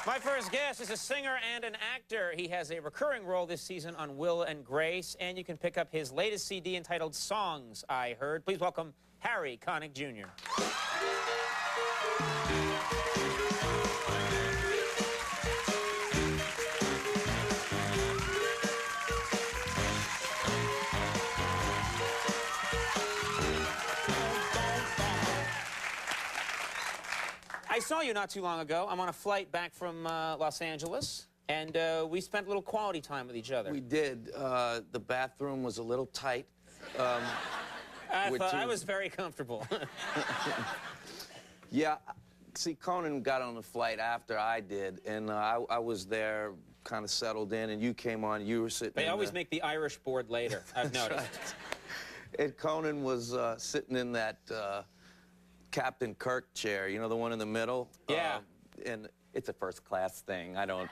My first guest is a singer and an actor. He has a recurring role this season on Will and Grace, and you can pick up his latest CD entitled Songs I Heard. Please welcome Harry Connick Jr. I saw you not too long ago. I'm on a flight back from Los Angeles, and we spent a little quality time with each other. We did. The bathroom was a little tight. I was very comfortable. Yeah. See, Conan got on the flight after I did, and I was there kind of settled in, and you came on. You were sitting They always make the Irish board later, I've noticed. Right. And Conan was sitting in that Captain Kirk chair, you know, the one in the middle? Yeah. And it's a first-class thing. I don't...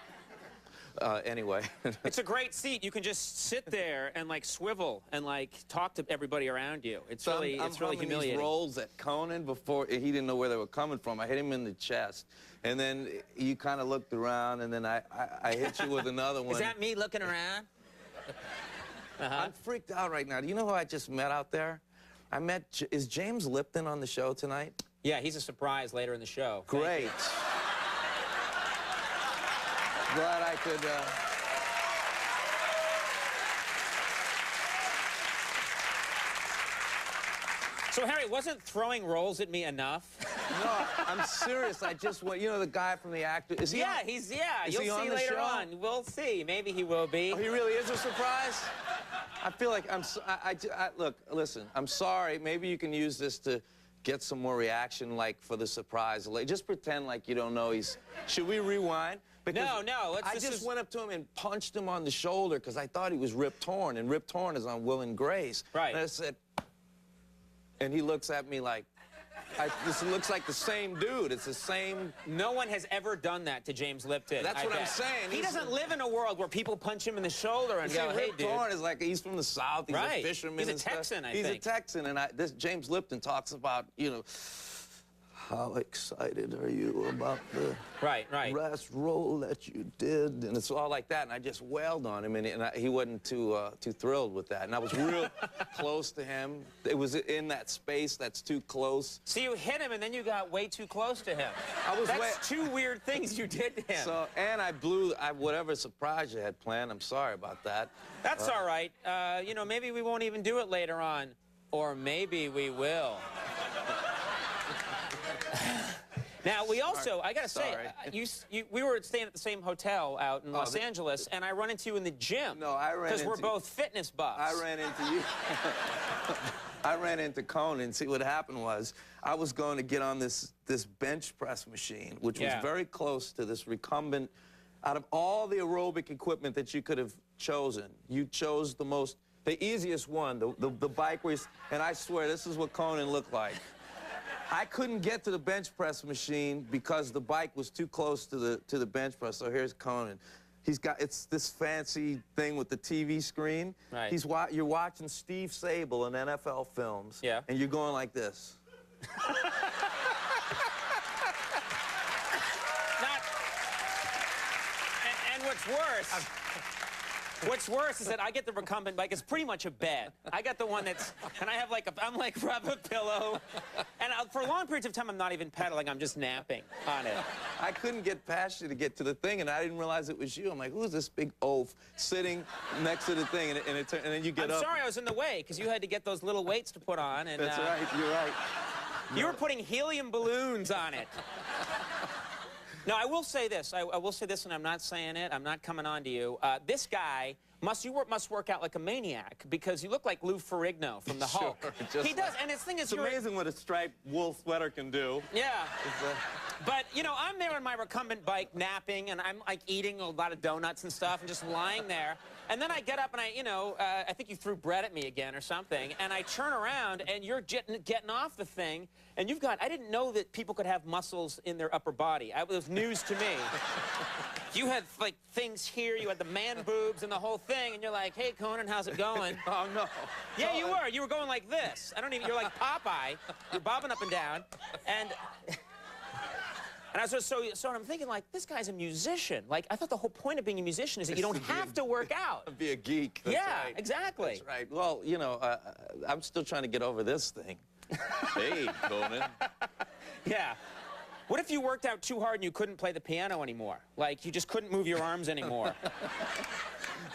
anyway. It's a great seat. You can just sit there and, like, swivel and, like, talk to everybody around you. It's so really, it's really humiliating. These rolls at Conan before he didn't know where they were coming from. I hit him in the chest, and then you kind of looked around, and then I hit you with another one. Is that me looking around? I'm freaked out right now. Do you know who I just met out there? Is James Lipton on the show tonight? Yeah, he's a surprise later in the show. Great. Glad I could... So, Harry, wasn't throwing rolls at me enough? No, I'm serious. I just want... You know the guy from the actor... Is he yeah, on, he's... Yeah, is you'll he see on the later show? on. We'll see. Maybe he will be. Oh, he really is a surprise? I feel like look, listen, I'm sorry. Maybe you can use this to get some more reaction, like, for the surprise. Like, just pretend like you don't know he's... Should we rewind? Because no. I just went up to him and punched him on the shoulder because I thought he was Rip Torn, and Rip Torn is on Will and Grace. Right. And I said... And he looks at me like... this looks like the same dude. It's the same... No one has ever done that to James Lipton. That's what I'm saying. He doesn't live in a world where people punch him in the shoulder and go, hey, Rip dude. Torn is like, he's from the South. He's a fisherman. He's a and stuff. Texan, I think. He's a Texan, and this James Lipton talks about, you know, how excited are you about the last role that you did? And it's all like that, and I just wailed on him, and he wasn't too thrilled with that. And I was real close to him. It was in that space that's too close. So you hit him, and then you got way too close to him. That's two weird things you did to him. So, and I blew whatever surprise you had planned. I'm sorry about that. That's all right. You know, maybe we won't even do it later on. Or maybe we will. Now, we also, I gotta say, we were staying at the same hotel out in Los Angeles, and I run into you in the gym. No, I ran into... Because we're both fitness buffs. I ran into you. I ran into Conan. See, what happened was, I was going to get on this bench press machine, which was very close to this recumbent... Out of all the aerobic equipment that you could have chosen, you chose the easiest one, the bike where and I swear, this is what Conan looked like. I couldn't get to the bench press machine because the bike was too close to the bench press. So here's Conan. It's this fancy thing with the TV screen. Right. You're watching Steve Sable in NFL films. Yeah. And you're going like this. And what's worse is that I get the recumbent bike. It's pretty much a bed. I got the one that's, and I have like I'm like rub a pillow, and for long periods of time I'm not even pedaling. I'm just napping on it. I couldn't get past you to get to the thing, and I didn't realize it was you. I'm like, who's this big oaf sitting next to the thing? And then you get up. I'm sorry I was in the way because you had to get those little weights to put on. And that's right. You're right. You were putting helium balloons on it. No, I will say this. I will say this, and I'm not saying it. I'm not coming on to you. This guy must work out like a maniac because you look like Lou Ferrigno from the Hulk. He does, and his thing is... It's amazing what a striped wool sweater can do. Yeah. But, you know, I'm there on my recumbent bike napping, and I'm, like, eating a lot of donuts and stuff and just lying there. And then I get up and I think you threw bread at me again or something, and I turn around and you're getting off the thing, and I didn't know that people could have muscles in their upper body. It was news to me. You had, like, things here, you had the man boobs and the whole thing, and you're like, hey, Conan, how's it going? Oh, no. Yeah, you were. You were going like this. You're like Popeye. You're bobbing up and down, and... And I was so I'm thinking, like, this guy's a musician. Like, I thought the whole point of being a musician is that you don't have to work out. Be a geek. That's yeah, right. exactly. That's right. Well, you know, I'm still trying to get over this thing. Hey, Conan. Yeah. What if you worked out too hard and you couldn't play the piano anymore? Like, you just couldn't move your arms anymore.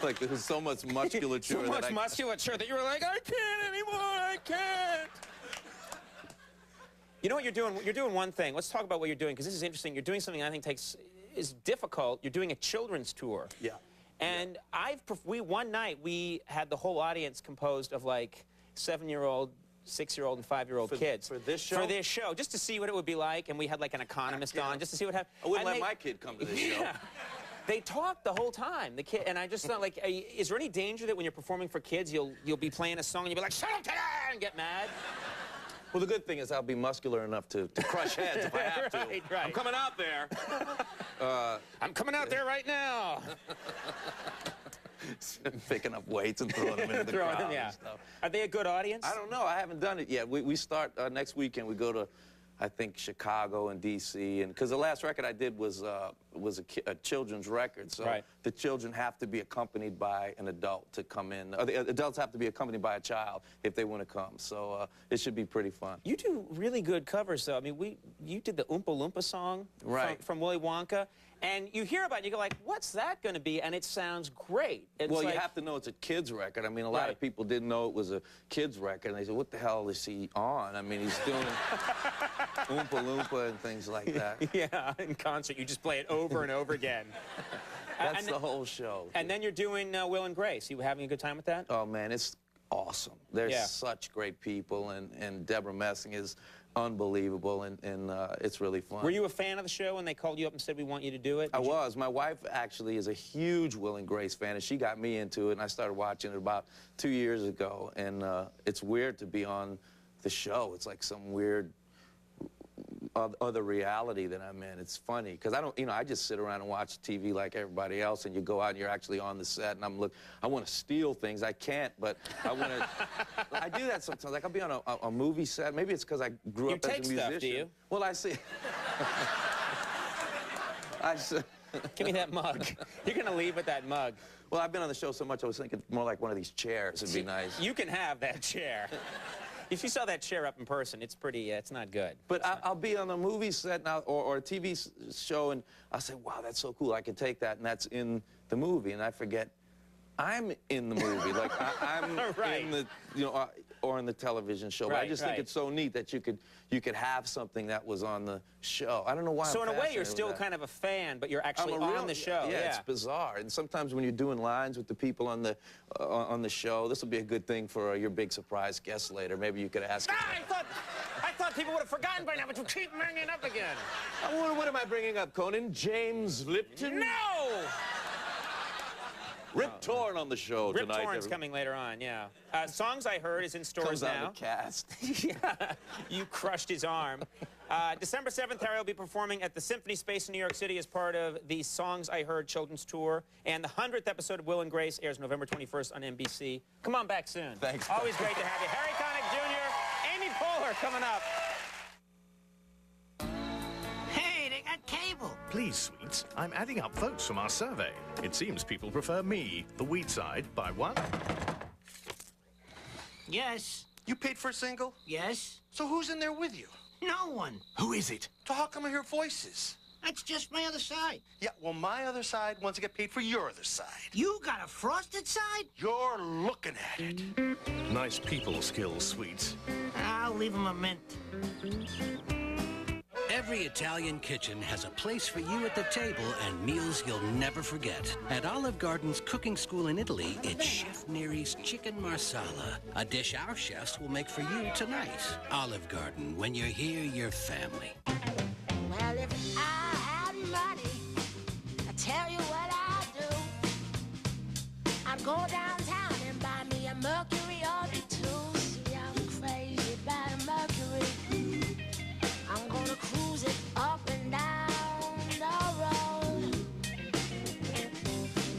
Like, there was so much musculature. So much musculature that you were like, I can't anymore, I can't. You know what you're doing? You're doing one thing. Let's talk about what you're doing, because this is interesting. You're doing something I think is difficult. You're doing a children's tour. Yeah. And one night, we had the whole audience composed of, like, 7-year-old, 6-year-old, and 5-year-old kids. For this show? For this show, just to see what it would be like. And we had, like, an economist on, just to see what happened. I wouldn't let my kid come to this show. They talked the whole time, the kid, and I just thought, like, is there any danger that when you're performing for kids, you'll be playing a song and you'll be like, shut up today, and get mad? Well, the good thing is I'll be muscular enough to crush heads if I have to. Right. I'm coming out there. I'm coming out there right now. Picking up weights and throwing them into the crowd and stuff. Are they a good audience? I don't know. I haven't done it yet. We start next weekend. We go to, I think, Chicago and D.C. And because the last record I did was a children's record, so the children have to be accompanied by an adult to come in. Or the adults have to be accompanied by a child if they want to come. So it should be pretty fun. You do really good covers, though. I mean, you did the Oompa Loompa song from Willy Wonka. And you hear about it, and you go like, what's that going to be? And it sounds great. It's well, like, you have to know it's a kid's record. I mean, a lot of people didn't know it was a kid's record, and they said, what the hell is he on? I mean, he's doing Oompa Loompa and things like that. Yeah, in concert, you just play it over and over again. That's the whole show. And then you're doing Will and Grace. You having a good time with that? Oh, man, it's awesome. They're such great people, and Deborah Messing is unbelievable, and it's really fun. Were you a fan of the show when they called you up and said, we want you to do it? I was. My wife actually is a huge Will and Grace fan, and she got me into it, and I started watching it about 2 years ago, and it's weird to be on the show. It's like some weird other reality that I'm in. It's funny, because I don't, I just sit around and watch TV like everybody else, and you go out and you're actually on the set, and I want to steal things. I can't, but I want to, I do that sometimes. Like, I'll be on a movie set. Maybe it's because I grew up as a musician. Stuff, do you? Well, I see. Give me that mug. You're going to leave with that mug. Well, I've been on the show so much, I was thinking more like one of these chairs would be nice. You can have that chair. If you saw that chair up in person, it's pretty, it's not good. But I'll be on a movie set now, or a TV show, and I'll say, wow, that's so cool. I can take that, and that's in the movie, and I forget I'm in the movie. Like, I'm in the, or in the television show. But I just think it's so neat that you could have something that was on the show. I don't know why. So in a way, you're still kind of a fan, but you're actually on the show. Yeah, it's bizarre. And sometimes when you're doing lines with the people on the show, this will be a good thing for your big surprise guest later. Maybe you could ask. I thought people would have forgotten by now, but you keep bringing it up again. What am I bringing up, Conan? James Lipton? No! Rip Torn on the show tonight. Rip Torn's coming later on, yeah. Songs I Heard is in stores now. now. Comes out of the cast. Yeah, you crushed his arm. December 7th, Harry will be performing at the Symphony Space in New York City as part of the Songs I Heard children's tour. And the 100th episode of Will and Grace airs November 21st on NBC. Come on back soon. Thanks. Always great to have you. Harry Connick Jr., Amy Poehler coming up. Cable. Please, sweets, I'm adding up votes from our survey. It seems people prefer me, the wheat side, by 1. Yes. You paid for a single? Yes. So who's in there with you? No one. Who is it? So how come I hear voices? That's just my other side. Yeah, well, my other side wants to get paid for your other side. You got a frosted side? You're looking at it. Nice people skills, sweets. I'll leave him a mint. Every Italian kitchen has a place for you at the table and meals you'll never forget. At Olive Garden's cooking school in Italy, it's Chef Neri's Chicken Marsala, a dish our chefs will make for you tonight. Olive Garden, when you're here, you're family. Well, if I had money, I tell you what I'd do. I'd go downtown and buy me a Mercury or two. See, I'm crazy about a Mercury. I'm gonna cruise it up and down the road.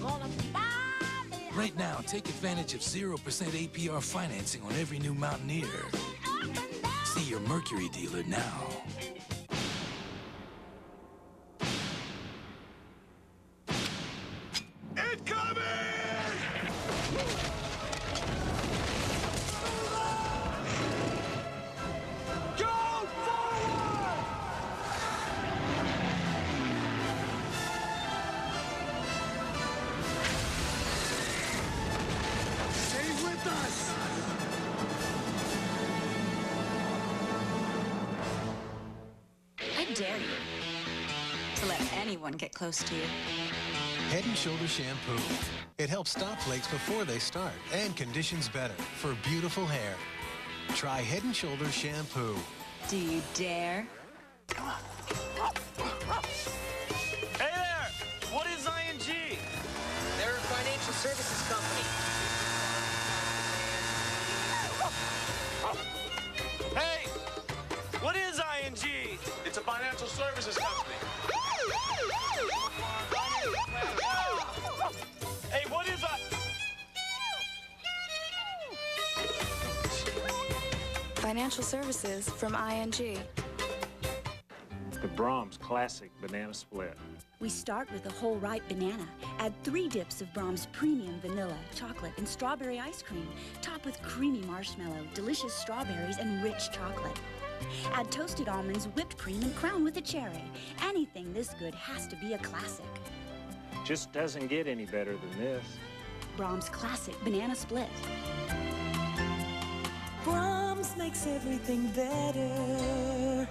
Gonna buy me Right now, take advantage of 0% APR financing on every new Mountaineer. See your Mercury dealer now. dare you to let anyone get close to you? Head & Shoulders shampoo. It helps stop flakes before they start and conditions better for beautiful hair. Try Head & Shoulders shampoo. Do you dare? Hey there! What is ING? They're a financial services company. Hey! What is ING? It's a financial services company. Hey, what is Financial services from ING. The Brahms Classic Banana Split. We start with a whole ripe banana. Add 3 dips of Brahms premium vanilla, chocolate, and strawberry ice cream. Top with creamy marshmallow, delicious strawberries, and rich chocolate. Add toasted almonds, whipped cream, and crown with a cherry. Anything this good has to be a classic. Just doesn't get any better than this. Brahms Classic Banana Split. Brahms makes everything better.